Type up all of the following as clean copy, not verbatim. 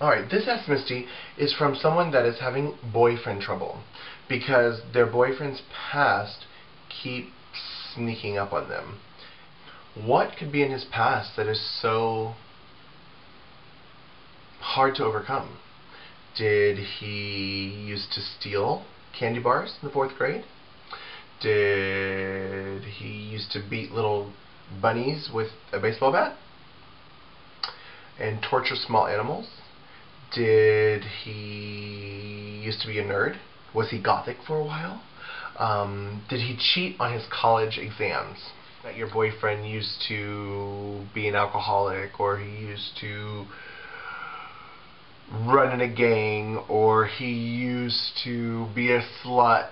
Alright, this Ask Misty is from someone that is having boyfriend trouble because their boyfriend's past keeps sneaking up on them. What could be in his past that is so hard to overcome? Did he used to steal candy bars in the 4th grade? Did he used to beat little bunnies with a baseball bat and torture small animals? Did he used to be a nerd? Was he gothic for a while? Did he cheat on his college exams? That your boyfriend used to be an alcoholic, or he used to run in a gang, or he used to be a slut,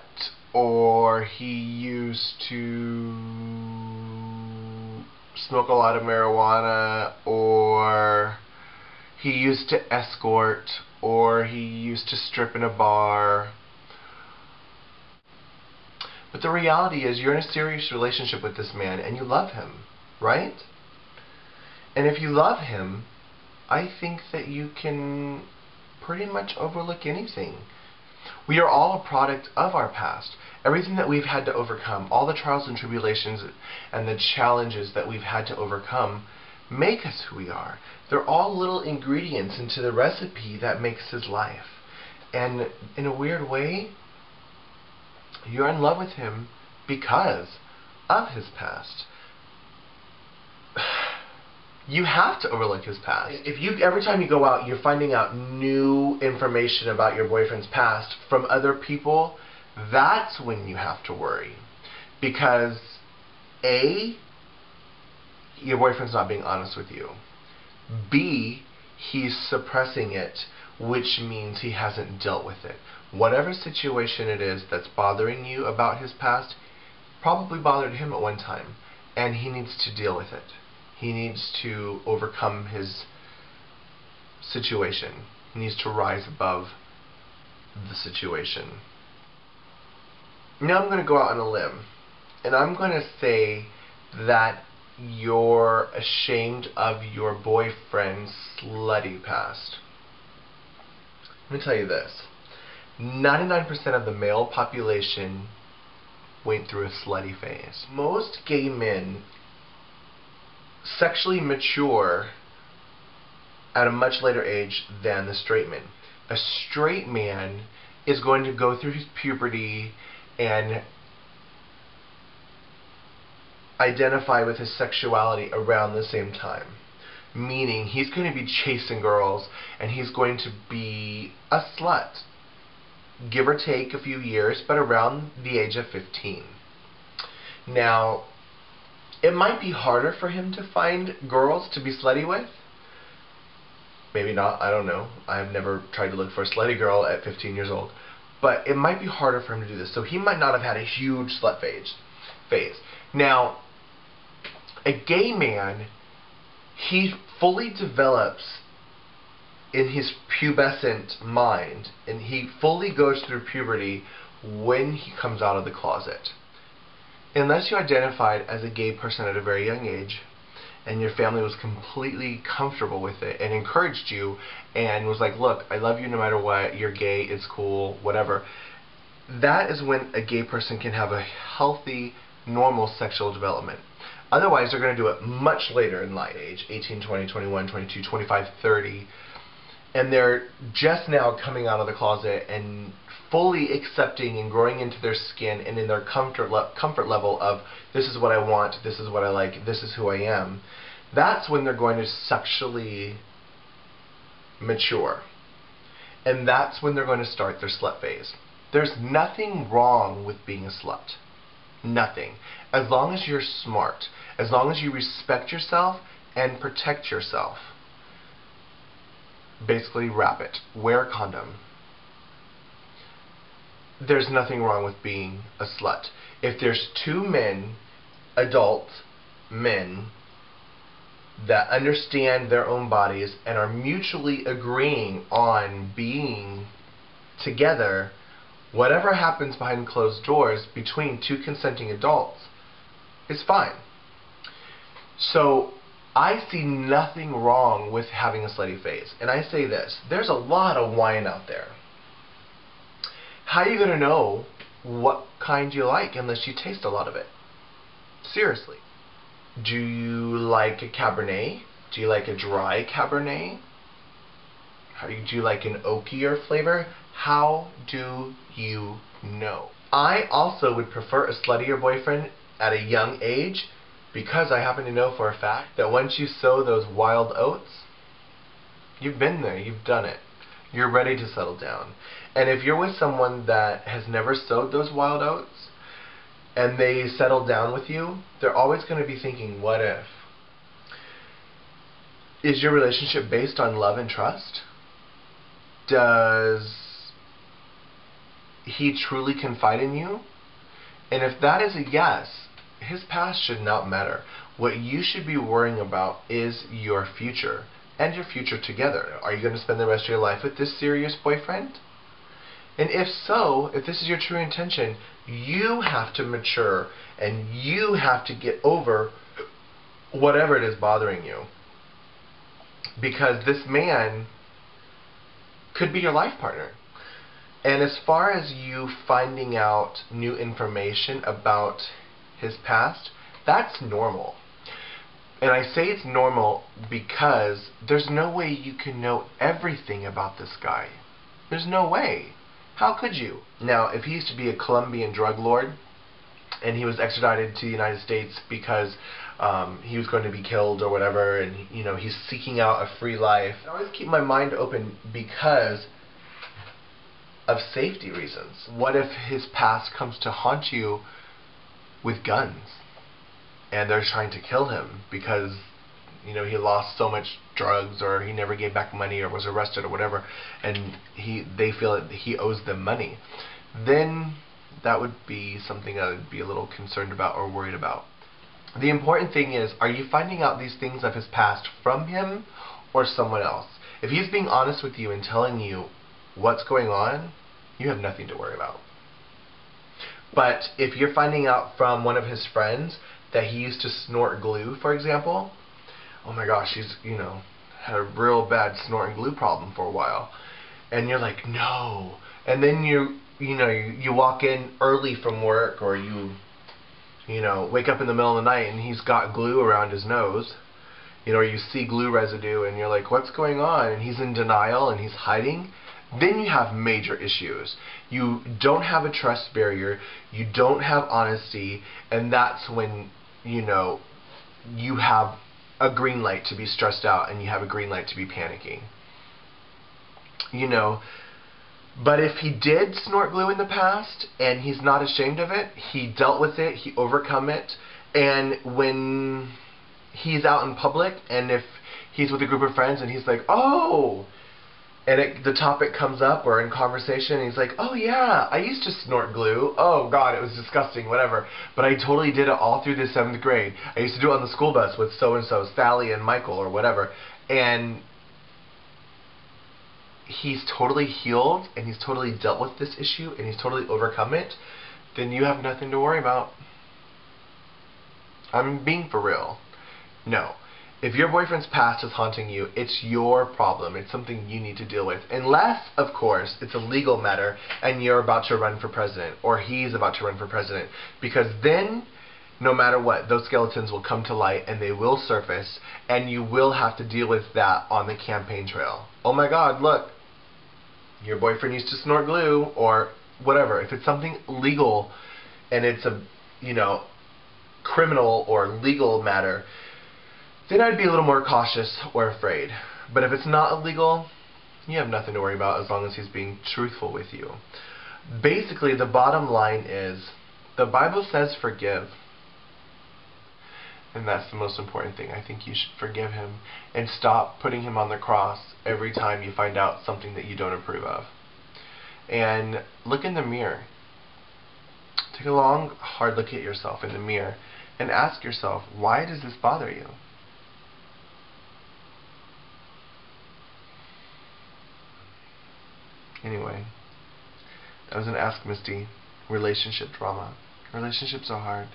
or he used to smoke a lot of marijuana, or he used to escort, or he used to strip in a bar. But the reality is you're in a serious relationship with this man and you love him, right? And if you love him, I think that you can pretty much overlook anything. We are all a product of our past. Everything that we've had to overcome, all the trials and tribulations and the challenges that we've had to overcome, make us who we are. They're all little ingredients into the recipe that makes his life. And in a weird way, you're in love with him because of his past. You have to overlook his past. If you every time you go out, you're finding out new information about your boyfriend's past from other people, that's when you have to worry. Because A, your boyfriend's not being honest with you. B, he's suppressing it, which means he hasn't dealt with it. Whatever situation it is that's bothering you about his past probably bothered him at one time, and he needs to deal with it. He needs to overcome his situation. He needs to rise above the situation. Now I'm going to go out on a limb, and I'm going to say that you're ashamed of your boyfriend's slutty past. Let me tell you this. 99% of the male population went through a slutty phase. Most gay men sexually mature at a much later age than the straight men. A straight man is going to go through his puberty and identify with his sexuality around the same time. Meaning he's going to be chasing girls and he's going to be a slut. Give or take a few years, but around the age of 15. Now, it might be harder for him to find girls to be slutty with. Maybe not, I don't know. I've never tried to look for a slutty girl at 15 years old. But it might be harder for him to do this. So he might not have had a huge slut phase. Now, a gay man, he fully develops in his pubescent mind, and he fully goes through puberty when he comes out of the closet. Unless you identified as a gay person at a very young age, and your family was completely comfortable with it and encouraged you and was like, look, I love you no matter what, you're gay, it's cool, whatever. That is when a gay person can have a healthy, normal sexual development. Otherwise, they're going to do it much later in life, age 18, 20, 21, 22, 25, 30, and they're just now coming out of the closet and fully accepting and growing into their skin and in their comfort level of this is what I want, this is what I like, this is who I am. That's when they're going to sexually mature. And that's when they're going to start their slut phase. There's nothing wrong with being a slut. Nothing. As long as you're smart. As long as you respect yourself and protect yourself. Basically, wrap it. Wear a condom. There's nothing wrong with being a slut. If there's two men, adult men, that understand their own bodies and are mutually agreeing on being together, whatever happens behind closed doors between two consenting adults is fine. So I see nothing wrong with having a slutty phase. And I say this, there's a lot of wine out there. How are you going to know what kind you like unless you taste a lot of it? Seriously. Do you like a Cabernet? Do you like a dry Cabernet? Do you like an oakier flavor? How do you know? I also would prefer a sluttier boyfriend at a young age, because I happen to know for a fact that once you sow those wild oats, you've been there, you've done it. You're ready to settle down. And if you're with someone that has never sowed those wild oats, and they settle down with you, they're always going to be thinking, what if? Is your relationship based on love and trust? Does he truly confide in you? And if that is a yes, his past should not matter. What you should be worrying about is your future, and your future together. Are you going to spend the rest of your life with this serious boyfriend? And if so, if this is your true intention, you have to mature, and you have to get over whatever it is bothering you. Because this man could be your life partner. And as far as you finding out new information about his past, that's normal. And I say it's normal because there's no way you can know everything about this guy. There's no way. How could you? Now, if he used to be a Colombian drug lord and he was extradited to the United States because he was going to be killed or whatever, and he's seeking out a free life, I always keep my mind open because of safety reasons. What if his past comes to haunt you with guns and they're trying to kill him because he lost so much drugs, or he never gave back money, or was arrested or whatever, and they feel that he owes them money? Then that would be something I would be a little concerned about or worried about. The important thing is, are you finding out these things of his past from him or someone else? If he's being honest with you and telling you what's going on, you have nothing to worry about. But if you're finding out from one of his friends that he used to snort glue, for example, oh my gosh, he's, had a real bad snorting glue problem for a while, and you're like, no. And then you walk in early from work, or you wake up in the middle of the night and he's got glue around his nose, or you see glue residue and you're like, what's going on? And he's in denial and he's hiding. Then you have major issues. You don't have a trust barrier, you don't have honesty, and that's when you have a green light to be stressed out, and you have a green light to be panicking. But if he did snort glue in the past and he's not ashamed of it, he dealt with it, he overcome it, and when he's out in public, and if he's with a group of friends and he's like, oh, and the topic comes up, or in conversation, and he's like, oh yeah, I used to snort glue. Oh god, it was disgusting, whatever. But I totally did it all through the 7th grade. I used to do it on the school bus with so-and-so, Sally and Michael, or whatever. And he's totally healed, and he's totally dealt with this issue, and he's totally overcome it. Then you have nothing to worry about. I'm being for real. No. If your boyfriend's past is haunting you, it's your problem. It's something you need to deal with. Unless, of course, it's a legal matter and you're about to run for president, or he's about to run for president. Because then, no matter what, those skeletons will come to light and they will surface, and you will have to deal with that on the campaign trail. Oh my god, look, your boyfriend used to snort glue, or whatever. If it's something legal and it's a, criminal or legal matter, then I'd be a little more cautious or afraid. But if it's not illegal, you have nothing to worry about as long as he's being truthful with you. Basically, the bottom line is, the Bible says forgive. And that's the most important thing. I think you should forgive him and stop putting him on the cross every time you find out something that you don't approve of. And look in the mirror. Take a long, hard look at yourself in the mirror and ask yourself, why does this bother you? Anyway, I was going to ask Misty, relationship drama. Relationships are hard,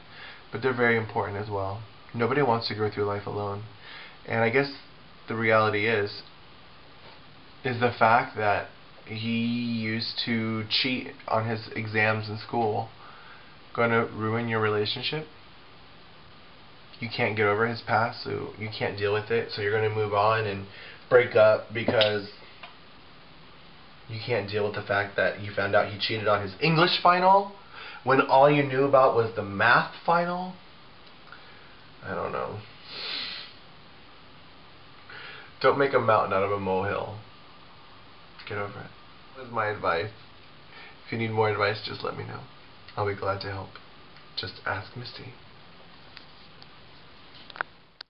but they're very important as well. Nobody wants to go through life alone. And I guess the reality is the fact that he used to cheat on his exams in school going to ruin your relationship? You can't get over his past, so you can't deal with it, so you're going to move on and break up because you can't deal with the fact that you found out he cheated on his English final when all you knew about was the math final? I don't know. Don't make a mountain out of a molehill. Get over it. That's my advice. If you need more advice, just let me know. I'll be glad to help. Just ask Misty.